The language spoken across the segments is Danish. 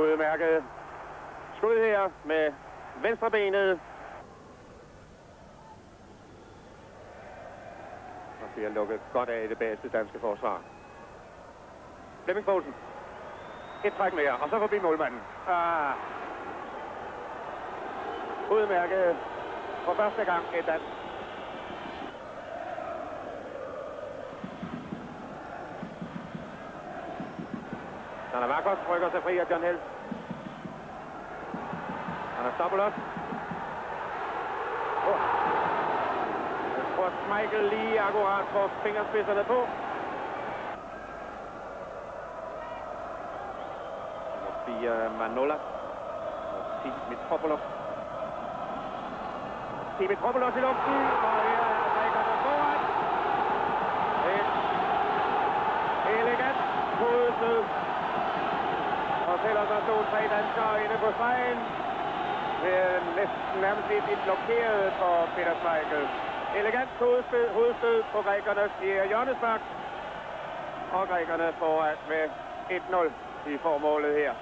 Udmærket skud her med venstrebenet. Og bliver lukket godt af i det bagerste danske forsvar. Flemming Poulsen. Et træk mere, og så forbi målmanden. Udmærket for første gang et dansk. Marcos rykker sig fri af John Helst. Han er stoppet op. Jeg tror, Michael lige akkurat får fingerspidserne på. Nummer 4, Manolas. Nummer 10, Mitropoulos. Mitropoulos i luften. Og her er Grækerne foran. Et elegant hovedsød. Og selvom der stod 3 danskere inde på stregen, næsten nærmest lidt blokeret for Peter Schmeichel. Elegant hovedstød på grækernes fjerde hjørnespark. Og grækerne foran med 1-0 i formålet her.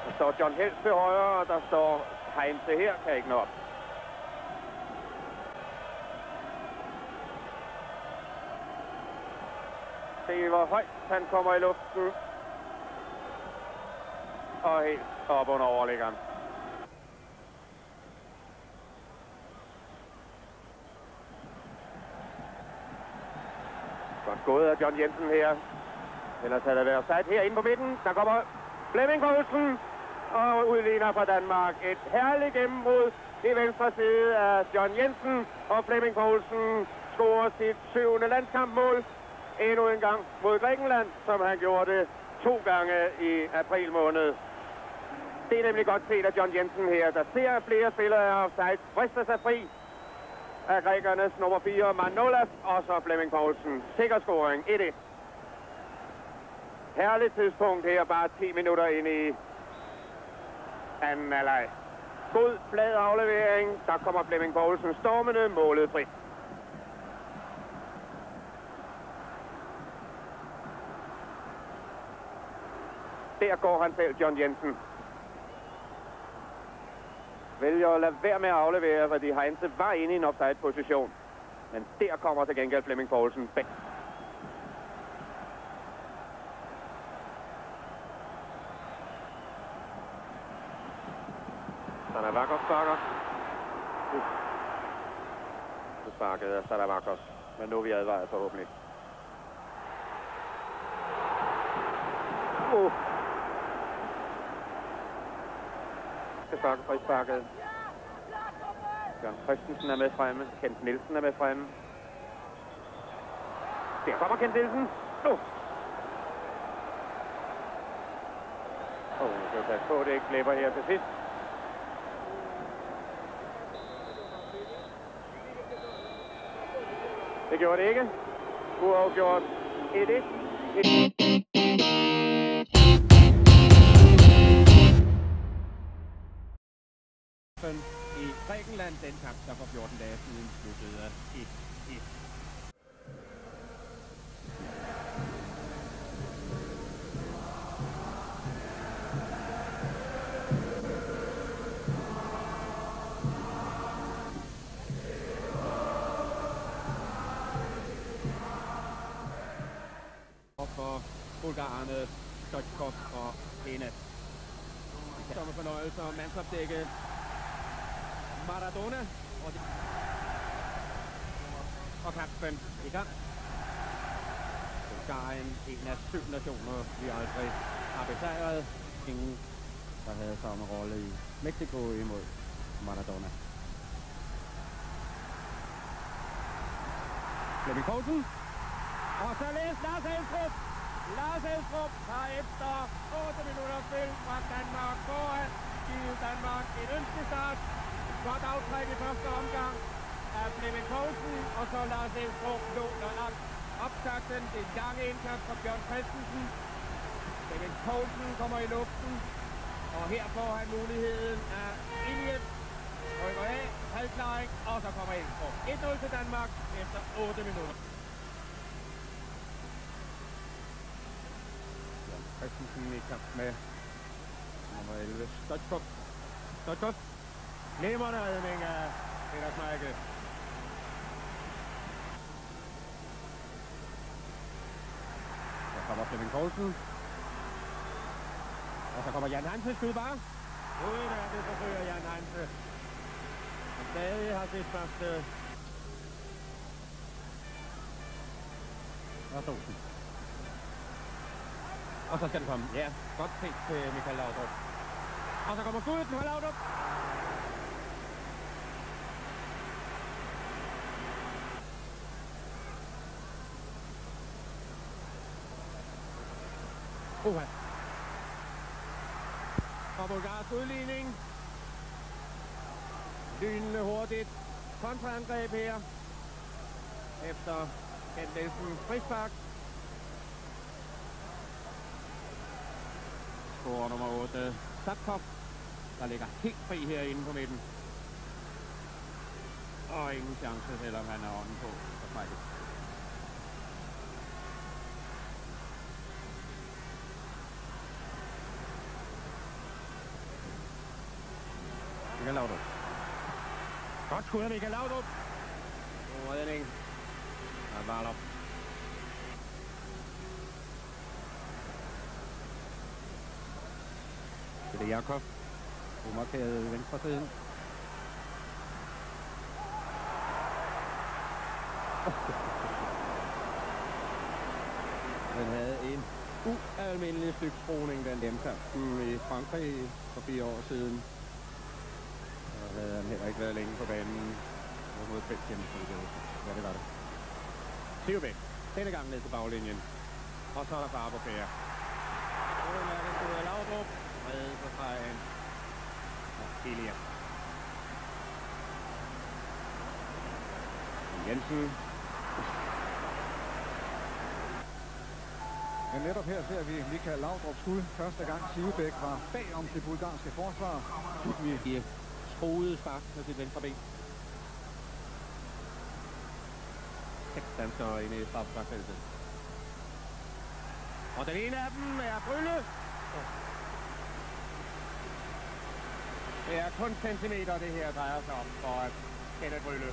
Der står John Helst til højre, og der står Heinze her, kan ikke nå op. Se hvor højt han kommer i luften. Og helt op under overliggeren. Godt gået af John Jensen her. Ellers havde der været sat herinde på midten. Der kommer Flemming Poulsen og udligner fra Danmark. Et herligt gennembrud i venstre side af John Jensen. Og Flemming Poulsen scorer sit 7. landskampmål. Endnu en gang mod Grækenland, som han gjorde det 2 gange i april måned. Det er nemlig godt set af John Jensen her, der ser flere spillere af offside, frister sig fri af grækernes nummer 4, Manolas, og så Flemming Poulsen. Sikker scoring, 1-1. Herligt tidspunkt her, bare 10 minutter ind i anden halvleg. God, flad aflevering, der kommer Flemming Poulsen stormende, målet fri. Der går han selv, John Jensen. Vælger at lade være med at aflevere, fordi Heinze var inde i en offside-position. Men der kommer til gengæld Flemming Poulsen bag. Salavackos sparker. Så sparkede Salavackos. Men nu er vi advaret forhåbentlig. Sparke frisparket. Jørgen Christensen er med fremme. Kent Nielsen er med fremme. Der kommer Kent Nielsen. Jeg skal passe på, det ikke glipper her til sidst. Det gjorde det ikke. Uafgjort 1-1. I Grækenland, den kamp, der for 14 dage siden sluttede 1-1. Og for bulgarerne, Stoichkov og Enes. Som fornøjelse og mandsopdække Maradona og kampen i gang. Bulgarien, en af 7 nationer, vi aldrig har besejret. Ingen, der havde samme rolle i Mexico imod Maradona. Flemming Poulsen. Og så læs Lars Elstrup. Lars Elstrup har efter 8 minutter spil fra Danmark foran givet Danmark en ønskestart. Godt aftræk i første omgang af Flemming Poulsen, og så Lars Elstrup låner optakten. Det er en lang indkast fra Bjørn Christensen. Flemming Poulsen kommer i luften, og her får han muligheden af Iliet. Rykker af, halvklaring, og så kommer Elstrup. 1-0 til Danmark efter 8 minutter. Bjørn Christensen i kamp med nummer 11, Stoichkov. Stoichkov. Glimrende redning af Peter Schmeichel. Så kommer Flemming Poulsen. Og så kommer Jan Hanse skyde bare. Udmærket forsøger Jan Hanse. Og stadig har sit første. Og Sosen. Og så skal den komme. Ja, godt set til Michael Laudrup. Og så kommer skuddet fra Laudrup. Og Bulgarisk udligning. Lynende hurtigt kontraangreb her. Efter Kent Nielsen frispark. Scorer nummer 8, Satkov, der ligger helt fri herinde på midten. Og ingen chance, selvom han er ånden på. Michael Laudrup. Godt skud af Michael Laudrup. God redning af Varlov. Det er Jakov. Umarkeret i venstre siden. Den havde en ualmindelig stykskroning, den hjemkampen i Frankrig for 4 år siden. Og havde han heller ikke været længe på banen mod Belgien. Ja, det var det. Sivbæk. Denne gang ned til baglinjen. Og så er der fare på færre. Udmærket skud af Laudrup. Reddet på stregen. Og Elia. Jensen. Men netop her ser vi Michael Laudrups skud. Første gang Sivbæk var bagom det bulgarske forsvar. Vi skruede spark med sit venstre ben. 6 danskere inde i straffesparkfeltet. Og den ene af dem er Brylle. Det er kun centimeter, det her drejer sig om, for at Kenneth Brylle.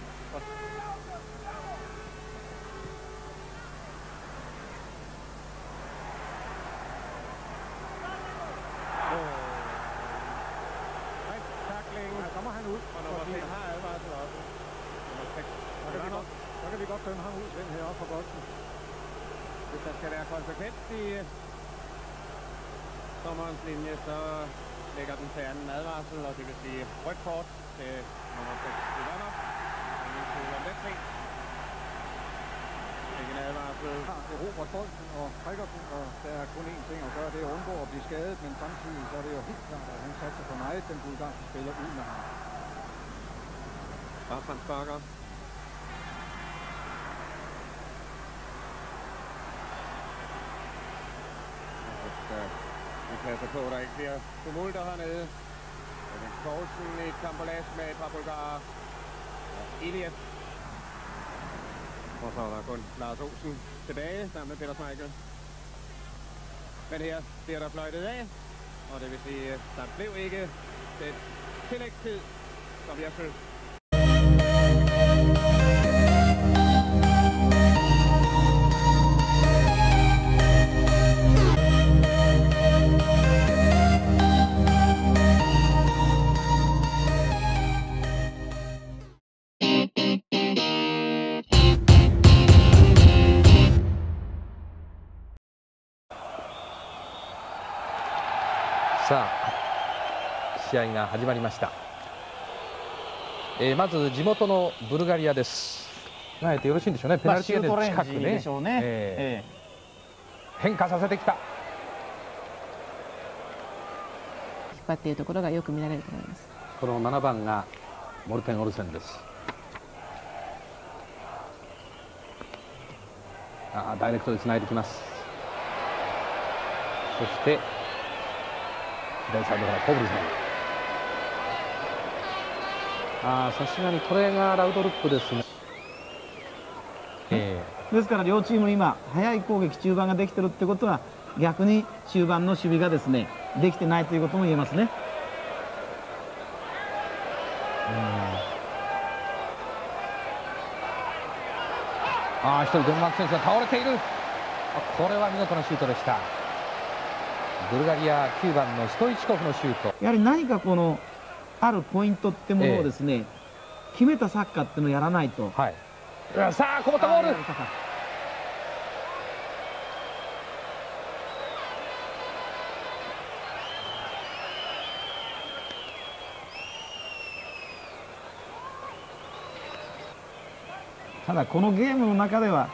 Så må han ud. Og nummer 5 har advarsel også. Nummer 6. Så kan vi godt dømme ham ud, den her op for bolden. Hvis der skal være konsekvens i sommerens linje, så lægger den til anden advarsel, og det vil sige rødt kort til nummer 6 Ivanov. Ingen tvivl om den ting. Ikke en advarsel. Det råber bolden og trækker den, og der er kun én ting at gøre, det er at undgå at blive skadet, men samtidig så er det jo helt klart, at han satser for meget, den bulgarske spiller ud med ham. Bafran sparker. Vi passer på, der ikke bliver tumulter hernede. Flemming Poulsen i et kampolage med et par bulgarer. Elias. Og så er der kun Lars Olsen tilbage sammen med Peter Schmeichel. Men her bliver der fløjtet af, og det vil sige, at der blev ikke den tillægstid, som jeg synes. さあ試合が始まりました。まず地元のブルガリアです。あえてよろしいんでしょうね。ペナルティーエリア近くね。変化させてきた。引っ張っているところがよく見られると思います。この7番がモルテン・オルセンです。ダイレクトでつないできます。そして左サイドからポブルセン。さすがにこれがラウドルップですね。ですから両チーム今早い攻撃中盤ができてるってことは、逆に中盤の守備がですねできてないということも言えますね。一人デンマーク選手が倒れている。これは見事なシュートでした。ブルガリア9番のストイチコフのシュート。やはり何かこのあるポイントってものをですね、決めたサッカーっていうのをやらないと。さあこぼったボール。ただこのゲームの中では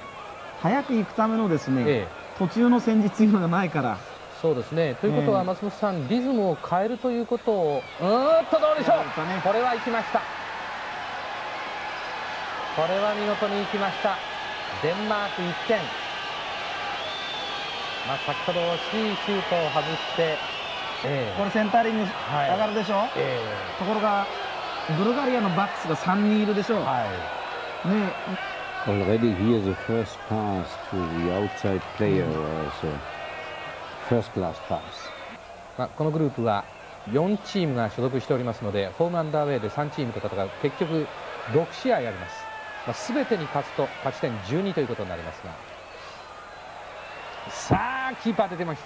早く行くためのですね、途中の戦術というのがないから。そうですね。ということは松本さん、リズムを変えるということをどうでしょう。これは行きました。これは見事に行きました。デンマーク1点。先ほど惜しいシュートを外して、これセンタリング上がるでしょ。ところがブルガリアのバックスが3人いるでしょう。Already here the first pass to the outside player was a first class pass. このグループは4チームが所属しておりますので、ホームアンダーウェイで3チームと戦う、結局6試合あります。全てに勝つと勝ち点12ということになりますが、さあキーパー出てまし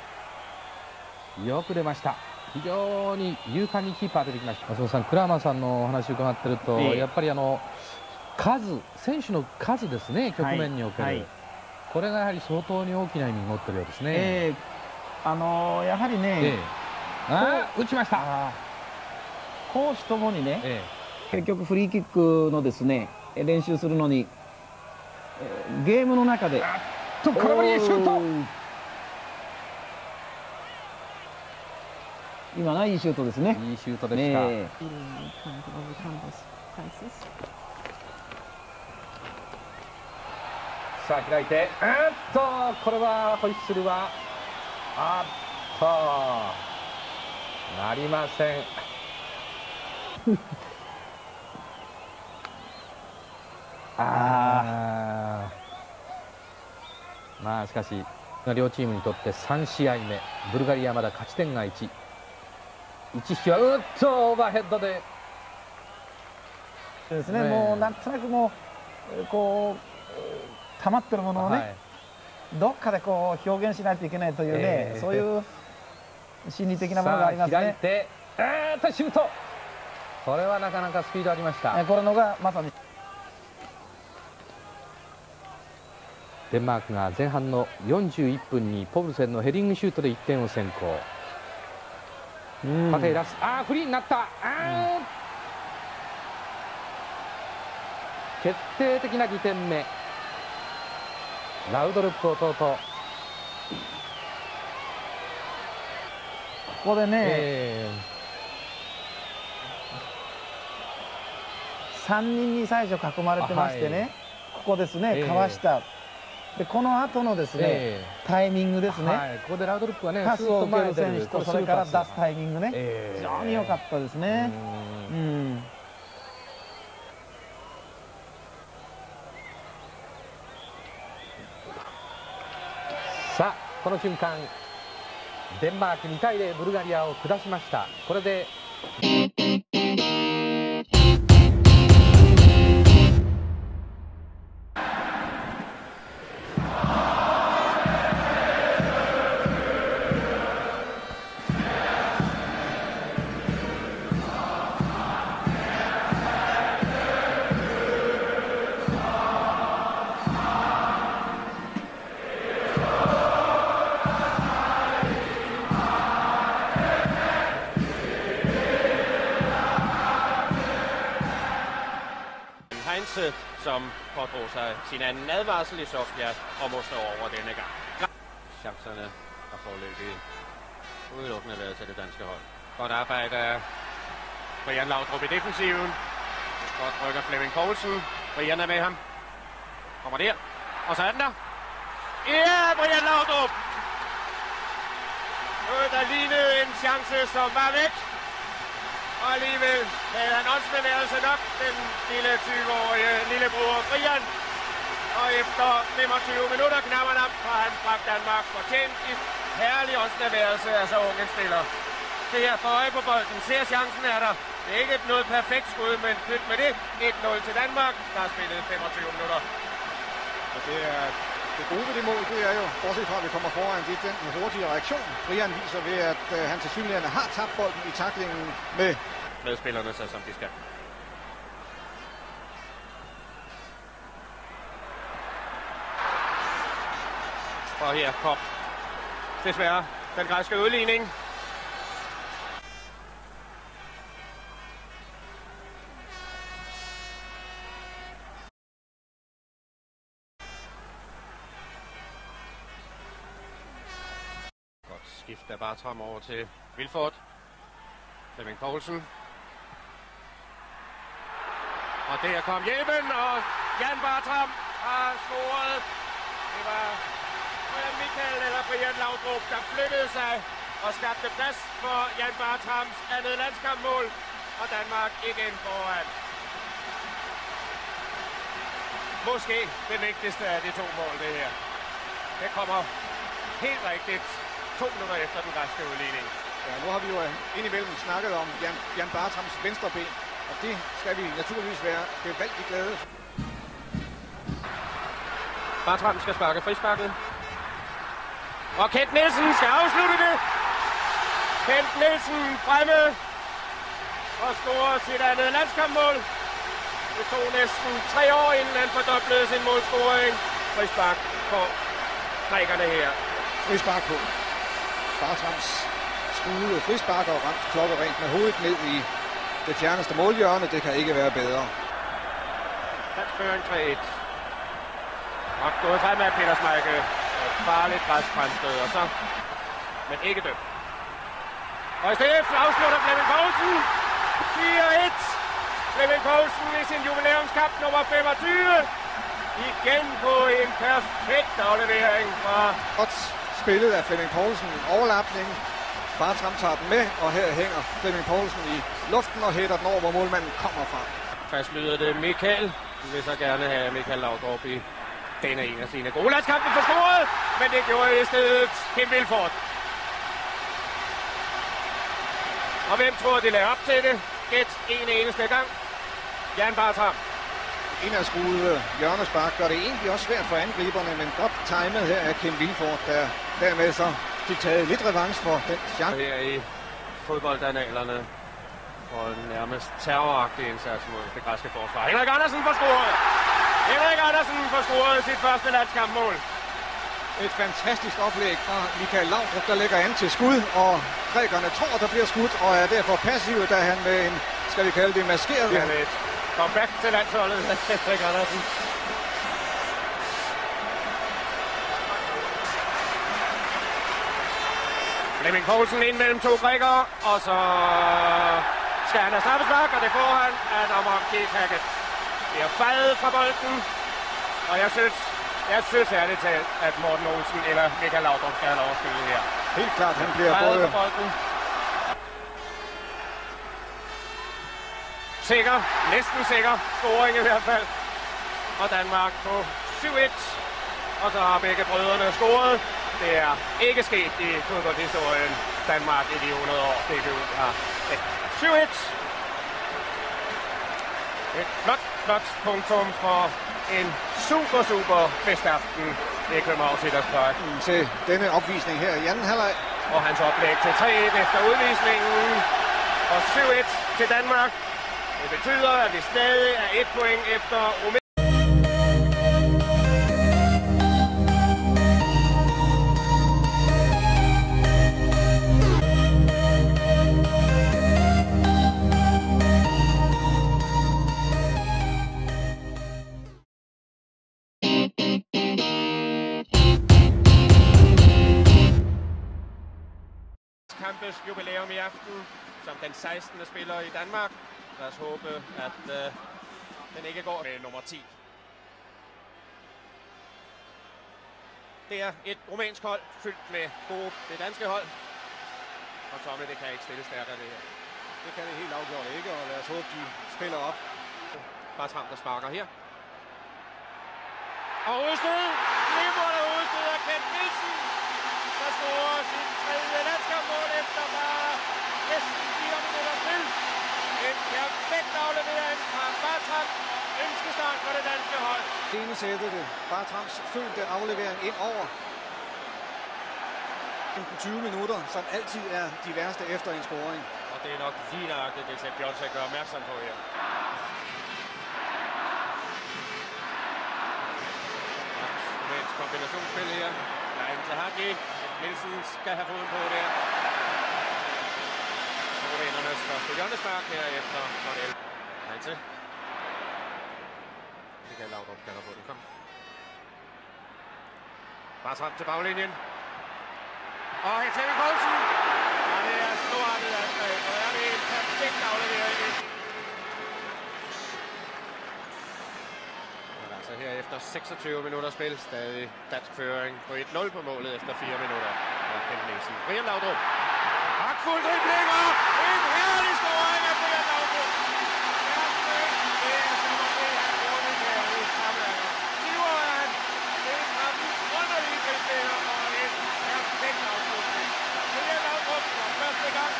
た。よく出ました。非常に勇敢にキーパー出てきました。松本さん、クラーマーさんのお話を伺ってると、やっぱり選手の数ですね、局面における、これがやはり相当に大きな意味を持っているようですね。やはりね、打ちました。攻守ともにね、結局フリーキックのですね練習するのに、ゲームの中で空振りシュート。今のはいいシュートですね。いいシュートでした。さあ開いて、これはホイッスルはなりません。しかし両チームにとって3試合目、ブルガリアまだ勝ち点が1引きはオーバーヘッドでですね。もうなんとなくもうこう溜まってるものをね、どっかでこう表現しないといけないというね、そういう心理的なものがありますね。開いてシュート。これはなかなかスピードありました。これのがまさにデンマークが前半の41分にポブルセンのヘディングシュートで1点を先行。パテイラス、フリーになった。決定的な2点目。ラウドルップ弟。ここでね、3人に最初囲まれてましてね、ここですね、かわした。でこの後のですね、タイミングですね。ここでラウドルップはね、パスを受ける選手とそれから出すタイミングね、非常に良かったですね。さあこの瞬間、デンマーク2対0ブルガリアを下しました。これで Hanse, som pådrog sig sin anden advarsel i Sofia og må stå over denne gang. Chancerne har foreløbig udelukkende været til det danske hold. Godt arbejde af Brian Laudrup i defensiven. Godt rykker Flemming Poulsen. Brian er med ham. Kommer der. Og så er den der. Ja, Brian Laudrup! Noget, der lignede en chance, som var væk. Og alligevel havde han også bevægelse nok, den lille 20-årige lillebror Brian. Og efter 25 minutter knapper han op, og han bragte Danmark fortjent i herlig åndsnærværelse af så unge spiller. Det her for øje på bolden. Ser chancen er der. Det er ikke noget perfekt skud, men pyt med det. 1-0 til Danmark. Der er spillet 25 minutter. Og det gode ved det mål, det er jo, bortset fra at vi kommer foran, det er den hurtige reaktion. Brian viser ved, at han tilsyneladende har tabt bolden i taklingen med spillerne, så som de skal. Og her kom desværre den græske udligning. Godt skift af Bartram over til Vilfort. Flemming Poulsen. Og der kom hjælpen, og Jan Bartram har scoret. Det var Brian Michael eller Brian Laudrup, der flyttede sig og skabte plads for Jan Bartrams andet landskampmål, og Danmark igen foran. Måske det vigtigste af de to mål, det her. Det kommer helt rigtigt 2 minutter efter den græske udligning. Ja, nu har vi jo indimellem snakket om Jan Bartrams venstre ben, og det skal vi naturligvis være gevaldigt glade. Bartram skal sparke frisparket. Og Kent Nielsen skal afslutte det. Kent Nielsen fremme og scorer sit andet landskampmål. Det tog næsten 3 år, inden han fordoblede sin målscoring. Frispark på grækerne her. Frispark på Bartrams skude frispark og ramt klokkerent med hovedet ned i det fjerneste målhjørne. Det kan ikke være bedre. Dansk føring 3-1. Og gået fremad Peter Schmeichel. Farligt græsk fremstød, og så, men ikke dømt. Og i stedet afslutter Flemming Poulsen. 4-1. Flemming Poulsen i sin jubilæumskamp nummer 25. Igen på en perfekt aflevering fra... Godt spillet af Flemming Poulsen. Overlapning. Bartram tager den med, og her hænger Flemming Poulsen i luften og hætter den over, hvor målmanden kommer fra. Fast lyder det Michael. Vi vil så gerne have Michael Laudrup i denne en af sine gode landskampe for scoret, men det gjorde i stedet Kim Vilfort. Og hvem tror, de lagde op til det? Gæt en eneste gang. Jan Bartram. Inderskruede hjørnespark gør det egentlig også svært for angriberne, men godt timet her af Kim Vilfort, der dermed så fik taget lidt revanche for den chance. Her i fodboldanalerne og en nærmest terroragtig indsats mod det græske forsvar. Henrik Andersen får scoret! Henrik Andersen får scoret sit første landskampmål. Et fantastisk oplæg fra Michael Laudrup, der lægger an til skud, og grækerne tror, der bliver skudt, og er derfor passiv, da han med en, skal vi kalde det, maskeret. Ja, lidt. Kom back til landsholdet, Henrik Andersen. Flemming Poulsen ind mellem 2 grækere, og så skal han have straffespark, og det får han af dommer Keith Hackett. Det er fejet fra bolden, og jeg synes ærligt talt, at Morten Olsen eller Michael Laudrup skal have lov at spille her. Helt klart, han bliver fejet både... fra bolden. Sikker, næsten sikker scoring i hvert fald. Og Danmark på 7-1. Og så har begge brødrene scoret. Det er ikke sket i fodboldhistorien. Danmark i de 100 år. DBU har 7-1. Et flot punktum for en super festaften i Københavns Idrætspark. Til denne opvisning her i anden halvleg. Og hans oplæg til 3-1 efter udvisningen. Og 7-1 til Danmark. Det betyder, at vi stadig er 1 point efter kampes jubilæum i aften, som den 16. spiller i Danmark. Lad os håbe, at den ikke går med nummer 10. Det er et rumænsk hold, fyldt med gode det danske hold. Og Tommy, det kan ikke stille stærkere det her. Det kan det helt afgjort ikke, og lad os håbe, de spiller op. Bartram, der sparker her. Og udstød! Glimrende udstød af Kent Nielsen, der scorer sit 3. landskampmål efter bare næsten 4 minutter til. En perfekt aflevering fra Bartram. Ønskestart for det danske hold. Dene sætter det. Bartrams følte aflevering ind over 20 minutter, som altid er de værste efter en scoring. Og det er nok lige nøjagtigt, det St. Johnsen gør opmærksom på her. Rumænsk kombinationsspil her. Lejen til Hadji. Nielsen skal have foden på der. Rumænernes første hjørnespark her efter Cornel. Heinze. Michael Laudrup kan få den. Kom. Bartram til baglinjen. Og Henrik Poulsen. Og det er storartet angreb, og er det en perfekt aflevering. Men altså her efter 26 minutter spil, stadig dansk føring på 1-0 på målet efter 4 minutter. Og Kent Nielsen. Brian Laudrup. Pragtfuld dribling og en herlig scoring af Brian Laudrup. Det er som at se, han bruger det her i sammenhænger. Siver er han. Det er kraften underlige driblinger og en perfekt afslutning. Brian Laudrup for første gang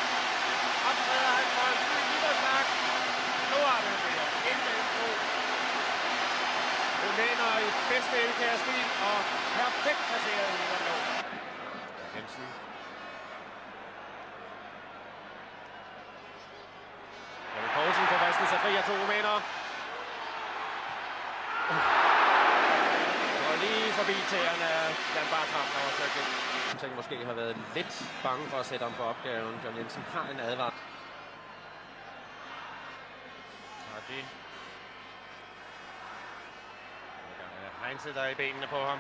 optræder han for en ny idrætsmark. Nu er det her. Inden to. Rumæner i bedste elkærestil og perfekt placeret i Liverpool. Jensen. Henrik Poulsen får vastet sig fri af 2 rumænere. Og lige forbi tæerne af Jan Bartram, der var søgt ind. Så måske har været lidt bange for at sætte ham på opgaven. John Jensen har en advarsel. Hadji. Heinze, der er i benene på ham.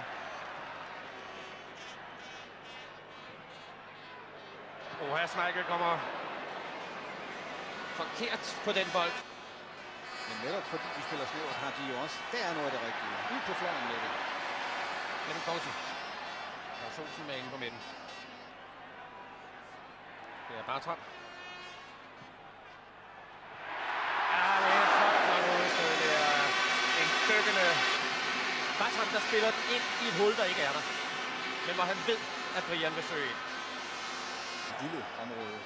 Oha, Schmeichel kommer forkert på den bold. Men netop fordi de spiller snævert, har de jo også. Der er noget af det rigtige. Ud på fløjen med det. Henrik Poulsen. Og Solsen med inde på midten. Det er Bartram. Ja, det er flot udstød. Det er en dykkende Bartram, der spiller den ind i et hul, der ikke er der. Men hvor han ved, at Brian vil søge ind. Lille område.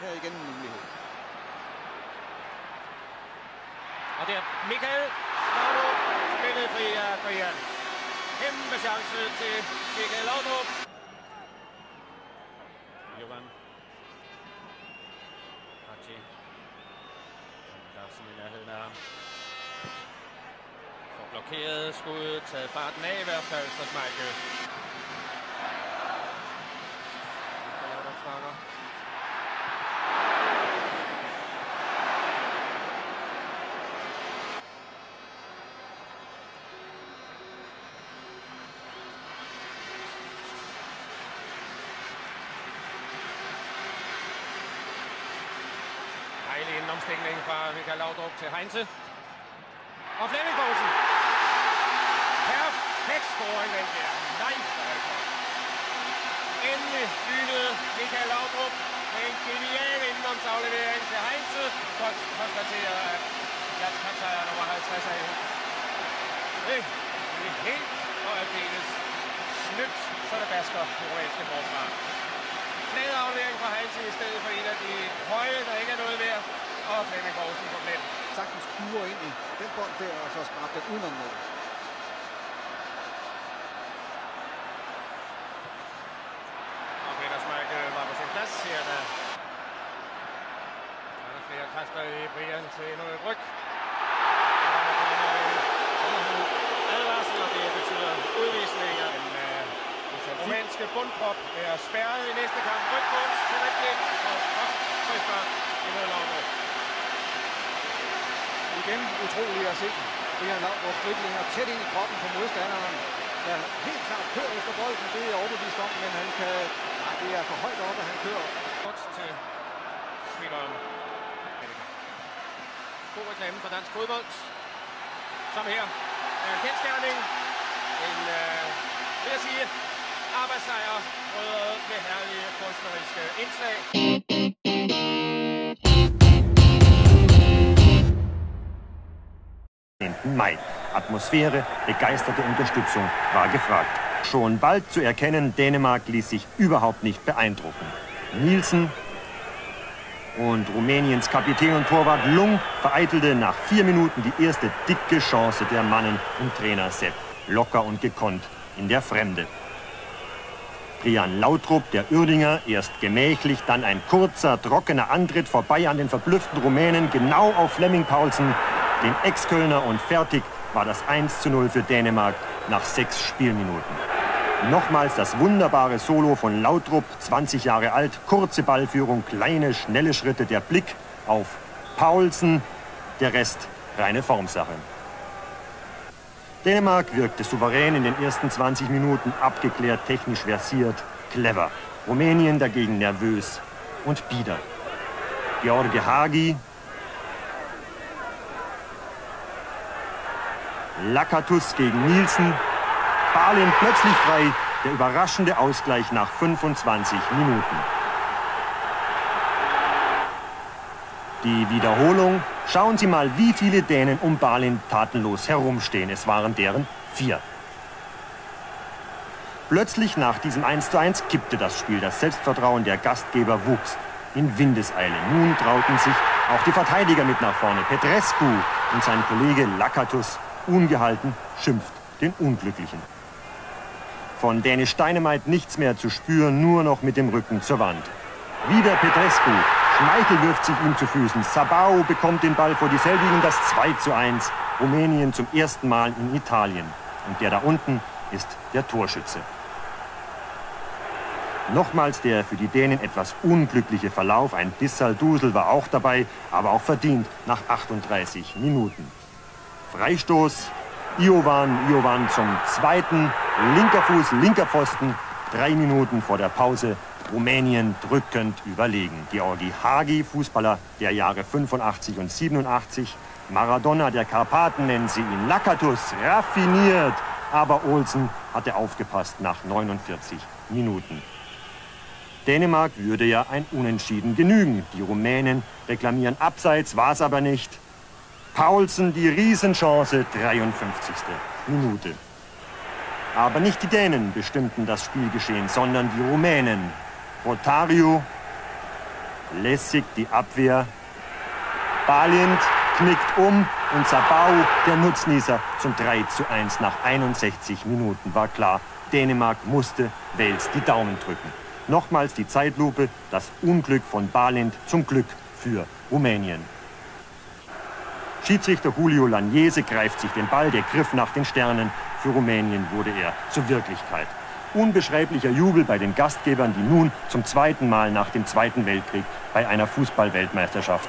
Her igen en mulighed. Og det er Michael Laudrup, spillet fri af Brian. Kæmpe chance til Michael Laudrup. Jovan. Hadji. Larsen i nærheden af ham. Får blokeret skuddet, taget farten af i hvert fald, så Schmeichel. Laudrup snakker. Dejlig indenomstikning fra Michael Laudrup til Heinze. Og Flemming Poulsen. Perfekt scoring den der. Nej, endelig lynede Michael Laudrup med en genial indenomsaflevering til Heinze. Godt konstaterer, at landskampsejeren over 50 er i hus. Det er helt og aldeles snydt, så det basker det rumænske forsvar. Flad aflevering fra Heinze i stedet for en af de høje, der ikke er noget mere. Og Flemming Poulsen på plet. Sagtens kurer ind i den bold der, og så skrabe den udenom mål. Og Peter Schmeichel var på sin plads her, da der er flere kræfter i Brian til endnu et ryg. Advarsel, og det betyder udvisninger. Den rumænske bundprop er spærret i næste kamp. Ryggunds til Rikling og frispark imod Laudrup. Igen utroligt at se Brian Laudrup driblinger tæt ind i kroppen på modstanderen. Der helt klart kører efter bolden, det er overbevist om, men han kan Det er for højt op, at han kører. Til spilleren. God reklame for dansk fodbold. Som her er en kendsgerning. En, vil jeg sige, arbejdssejr rødret med herlige kunstneriske indslag. Mai. Atmosphäre, begeisterte Unterstützung war gefragt. Schon bald zu erkennen, Dänemark ließ sich überhaupt nicht beeindrucken. Nielsen und Rumäniens Kapitän und Torwart Lung vereitelte nach 4 Minuten die erste dicke Chance der Mannen und Trainer Sepp. Locker und gekonnt in der Fremde. Brian Lautrup, der Uerdinger, erst gemächlich, dann ein kurzer, trockener Antritt vorbei an den verblüfften Rumänen, genau auf Flemming Paulsen, den Ex-Kölner, und fertig war das 1:0 für Dänemark nach 6 Spielminuten. Nochmals das wunderbare Solo von Lautrup, 20 Jahre alt, kurze Ballführung, kleine, schnelle Schritte, der Blick auf Paulsen, der Rest reine Formsache. Dänemark wirkte souverän in den ersten 20 Minuten, abgeklärt, technisch versiert, clever. Rumänien dagegen nervös und bieder. Georgi Hagi, Lakatus gegen Nielsen, Baalint plötzlich frei, der überraschende Ausgleich nach 25 Minuten. Die Wiederholung. Schauen Sie mal, wie viele Dänen um Baalint tatenlos herumstehen. Es waren deren 4. Plötzlich nach diesem 1:1 kippte das Spiel. Das Selbstvertrauen der Gastgeber wuchs in Windeseile. Nun trauten sich auch die Verteidiger mit nach vorne. Petrescu und sein Kollege Lakatus, ungehalten, schimpft den Unglücklichen. Von Dänisch Dynamite nichts mehr zu spüren, nur noch mit dem Rücken zur Wand. Wieder Petrescu. Schmeichel wirft sich ihm zu Füßen. Sabau bekommt den Ball vor die selbigen, das 2:1. Rumänien zum ersten Mal in Italien. Und der da unten ist der Torschütze. Nochmals der für die Dänen etwas unglückliche Verlauf. Ein Dissal-Dusel war auch dabei, aber auch verdient nach 38 Minuten. Freistoß. Iovan zum zweiten. Linker Fuß, linker Pfosten. 3 Minuten vor der Pause. Rumänien drückend überlegen. Georgi Hagi, Fußballer der Jahre 85 und 87. Maradona der Karpaten nennen sie ihn. Lakatus, raffiniert. Aber Olsen hatte aufgepasst nach 49 Minuten. Dänemark würde ja ein Unentschieden genügen. Die Rumänen reklamieren Abseits, war es aber nicht. Paulsen, die Riesenchance, 53. Minute. Aber nicht die Dänen bestimmten das Spielgeschehen, sondern die Rumänen. Rotario, lässig die Abwehr. Baalint knickt um und Sabau, der Nutznießer, zum 3:1 nach 61 Minuten. War klar, Dänemark musste Wales die Daumen drücken. Nochmals die Zeitlupe, das Unglück von Baalint zum Glück für Rumänien. Schiedsrichter Julio Lagnese greift sich den Ball, der Griff nach den Sternen. Für Rumänien wurde er zur Wirklichkeit. Unbeschreiblicher Jubel bei den Gastgebern, die nun zum 2. Mal nach dem Zweiten Weltkrieg bei einer Fußball-Weltmeisterschaft